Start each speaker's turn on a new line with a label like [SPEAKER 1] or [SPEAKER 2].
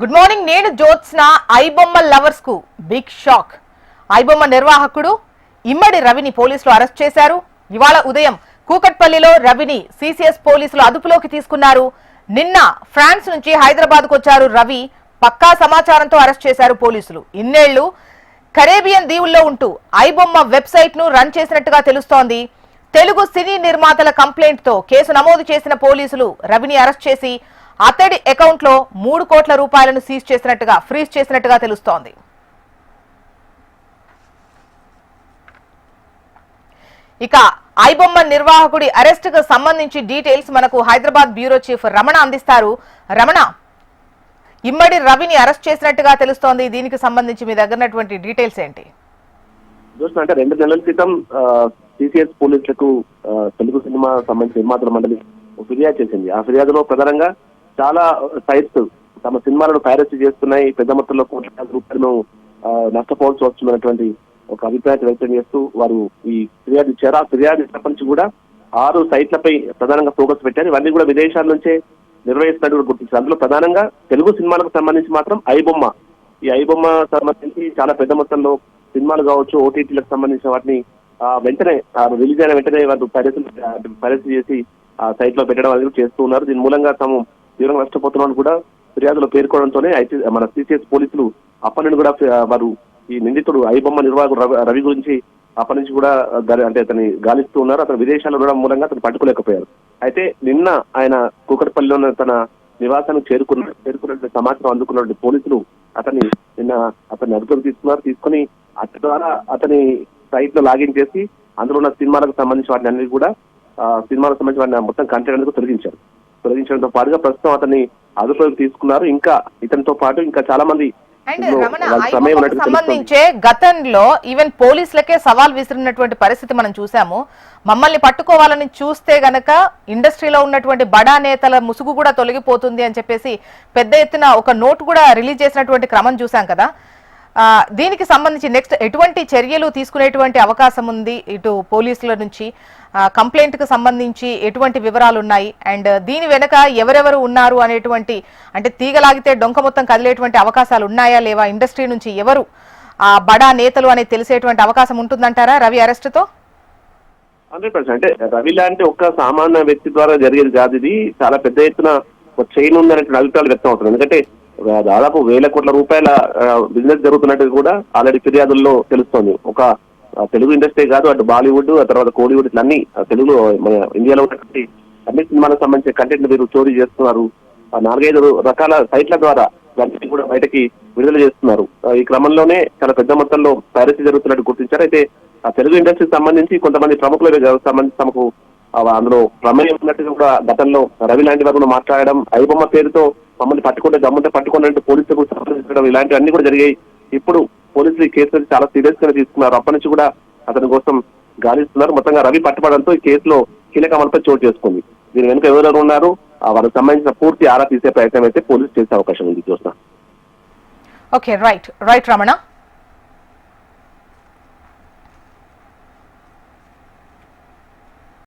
[SPEAKER 1] Good morning. నేను Jyotsna. IBomma lovers కు big shock. IBomma నిర్వాహకుడు ఇమ్మడి రవిని పోలీసులు అరెస్ట్ చేశారు. ఇవాళ ఉదయం కూకట్పల్లిలో రవిని సిసిఎస్ పోలీసులు అదుపులోకి తీసుకున్నారు. నిన్న ఫ్రాన్స్ నుంచి హైదరాబాద్ కు వచ్చారు రవి. పక్కా సమాచారంతో అరెస్ట్ చేశారు పోలీసులు. ఇన్నేళ్లు కరేబియన్ దీవుల్లో ఉంటూ ఐబొమ్మ వెబ్సైట్ ను రన్ చేసినట్టుగా తెలుస్తోంది. తెలుగు సినీ నిర్మాతల కంప్లైంట్ తో కేసు నమోదు చేసిన పోలీసులు రవిని అరెస్ట్ చేసి అతడి అకౌంట్ లో 3 కోట్ల రూపాయలను ఫ్రీజ్ చేసినట్టుగా తెలుస్తోంది. ఇక ఐబొమ్మ నిర్వాహకుడి అరెస్ట్ కు సంబంధించి డీటెయిల్స్ మనకు హైదరాబాద్ బ్యూరో చీఫ్ రమణ అందిస్తారు. రమణ, ఇమ్మడి రవిని అరెస్ట్ చేసినట్టుగా తెలుస్తోంది. దీనికి సంబంధించి మీ దగ్గర డీటెయిల్స్ ఏంటి?
[SPEAKER 2] అంటే 2 నెలల క్రితం సిసిఎస్ పోలీసులకు తెలుగు సినిమా సంబంధించిన నిర్మాతల మండలి ఫిర్యాదు చేసింది. ఆ ఫిర్యాదులో ప్రధానంగా చాలా సైట్స్ తమ సినిమాలను పైరసీ చేస్తున్నాయి, పెద్ద మొత్తంలో కోట్ల రూపాయలను నష్టపోవాల్సి వస్తున్నటువంటి ఒక అభిప్రాయాన్ని వ్యక్తం చేస్తూ వారు ఈ ఫిర్యాదు ఇచ్చారు. ఆ ఫిర్యాదు ఇచ్చినప్పటి నుంచి కూడా 6 సైట్లపై ప్రధానంగా ఫోకస్ పెట్టారు. ఇవన్నీ కూడా విదేశాల నుంచే నిర్వహిస్తున్నట్టు గుర్తించారు. అందులో ప్రధానంగా తెలుగు సినిమాలకు సంబంధించి మాత్రం ఐబొమ్మ, ఈ ఐబొమ్మ సంబంధించి చాలా పెద్ద మొత్తంలో సినిమాలు కావచ్చు, ఓటీటీలకు సంబంధించిన వాటిని వెంటనే రిలీజ్ అయిన వెంటనే వారు పైరసీ చేసి ఆ సైట్ లో పెట్టడం అనేది చేస్తూ ఉన్నారు. దీని మూలంగా తాము తీవ్రంగా నష్టపోతున్నామని కూడా ఫిర్యాదులో పేర్కొనడంతోనే మన సిసిఎస్ పోలీసులు అప్పటి నుండి కూడా వారు ఈ నిందితుడు ఐబొమ్మ నిర్వాహకుడు రవి గురించి అప్పటి నుంచి కూడా అంటే అతన్ని గాలిస్తూ ఉన్నారు. అతను విదేశాల్లో ఉండడం మూలంగా అతను పట్టుకోలేకపోయారు. అయితే నిన్న ఆయన కూకట్పల్లిలో తన నివాసానికి చేరుకున్నటువంటి సమాచారం అందుకున్నటువంటి పోలీసులు నిన్న అతన్ని అదుపులోకి తీసుకుని అతని ద్వారా అతని సైట్ లో లాగిన్ చేసి అందులో ఉన్న సినిమాలకు సంబంధించిన వాటిని అన్ని కూడా సినిమాలకు సంబంధించిన వాటిని మొత్తం కంటెంట్ అనేది తొలగించడంతో పాటుగా ప్రస్తుతం అతన్ని అదుపులోకి తీసుకున్నారు. ఇంకా ఇతనితో పాటు ఇంకా చాలా మంది
[SPEAKER 1] సంబంధించే గతంలో ఈవెన్ పోలీసులకే సవాల్ విసిరినటువంటి పరిస్థితి మనం చూసాము. మమ్మల్ని పట్టుకోవాలని చూస్తే గనక ఇండస్ట్రీలో ఉన్నటువంటి బడా నేతల ముసుగు కూడా తొలగిపోతుంది అని చెప్పేసి పెద్ద ఎత్తున ఒక నోట్ కూడా రిలీజ్ చేసినటువంటి క్రమం చూసాం కదా. దీనికి సంబంధించి నెక్స్ట్ ఎటువంటి చర్యలు తీసుకునేటువంటి అవకాశం ఉంది? ఇటు పోలీసుల నుంచి కంప్లైంట్ కు సంబంధించి ఎటువంటి వివరాలు ఉన్నాయి, అండ్ దీని వెనక ఎవరెవరు ఉన్నారు అనేటువంటి, అంటే తీగలాగితే డొంక మొత్తం కదిలేటువంటి అవకాశాలు ఉన్నాయా లేవా? ఇండస్ట్రీ నుంచి ఎవరు బడా నేతలు అనేది తెలిసేటువంటి అవకాశం ఉంటుందంటారా రవి అరెస్ట్ తో?
[SPEAKER 2] 100%. అంటే రవి లాంటి ఒక్క సామాన్య వ్యక్తి ద్వారా జరిగేది కాదు. ఇది చాలా పెద్ద ఎత్తున ఒక చైన్ ఉందనేటువంటి అభిప్రాయాలు వ్యక్తం అవుతుంది. ఎందుకంటే దాదాపు 1000 కోట్ల రూపాయల బిజినెస్ జరుగుతున్నట్టు కూడా ఆల్రెడీ ఫిర్యాదుల్లో తెలుస్తోంది. ఒక తెలుగు ఇండస్ట్రీ కాదు, అటు బాలీవుడ్, ఆ తర్వాత కోలీవుడ్, ఇట్లా అన్ని తెలుగులో మన ఇండియాలో ఉన్నటువంటి అన్ని సినిమాలకు సంబంధించిన కంటెంట్ మీరు చోరీ చేస్తున్నారు. 4-5 రకాల సైట్ల ద్వారా వాటిని కూడా బయటకి విడుదల చేస్తున్నారు. ఈ క్రమంలోనే చాలా పెద్ద మొత్తంలో పైరసీ జరుగుతున్నట్టు గుర్తించారు. అయితే ఆ తెలుగు ఇండస్ట్రీకి సంబంధించి కొంతమంది ప్రముఖుల సంబంధించి తమకు అందులో ప్రమేయం ఉన్నట్టుగా కూడా గతంలో రవి లాంటి వారు మాట్లాడడం, ఐబొమ్మ పేరుతో మమ్మల్ని పట్టుకుంటే దమ్ముంటే పట్టుకున్నట్టు పోలీసులకు సంప్రదించడం, ఇలాంటివన్నీ కూడా జరిగాయి. ఇప్పుడు పోలీసులు ఈ కేసుని చాలా సీరియస్ గా తీసుకున్నారు. అప్పటి నుంచి కూడా అతని కోసం గాలిస్తున్నారు. మొత్తంగా రవి పట్టుబడంతో ఈ కేసులో కీలక మలుపు చోటు చేసుకుంది. దీని వెనుక ఎవరెవరు ఉన్నారు, వారికి సంబంధించిన పూర్తి ఆరా తీసే ప్రయత్నం అయితే పోలీసు చేసే అవకాశం ఉంది. చూస్తున్నా.
[SPEAKER 1] Okay, right Ramana.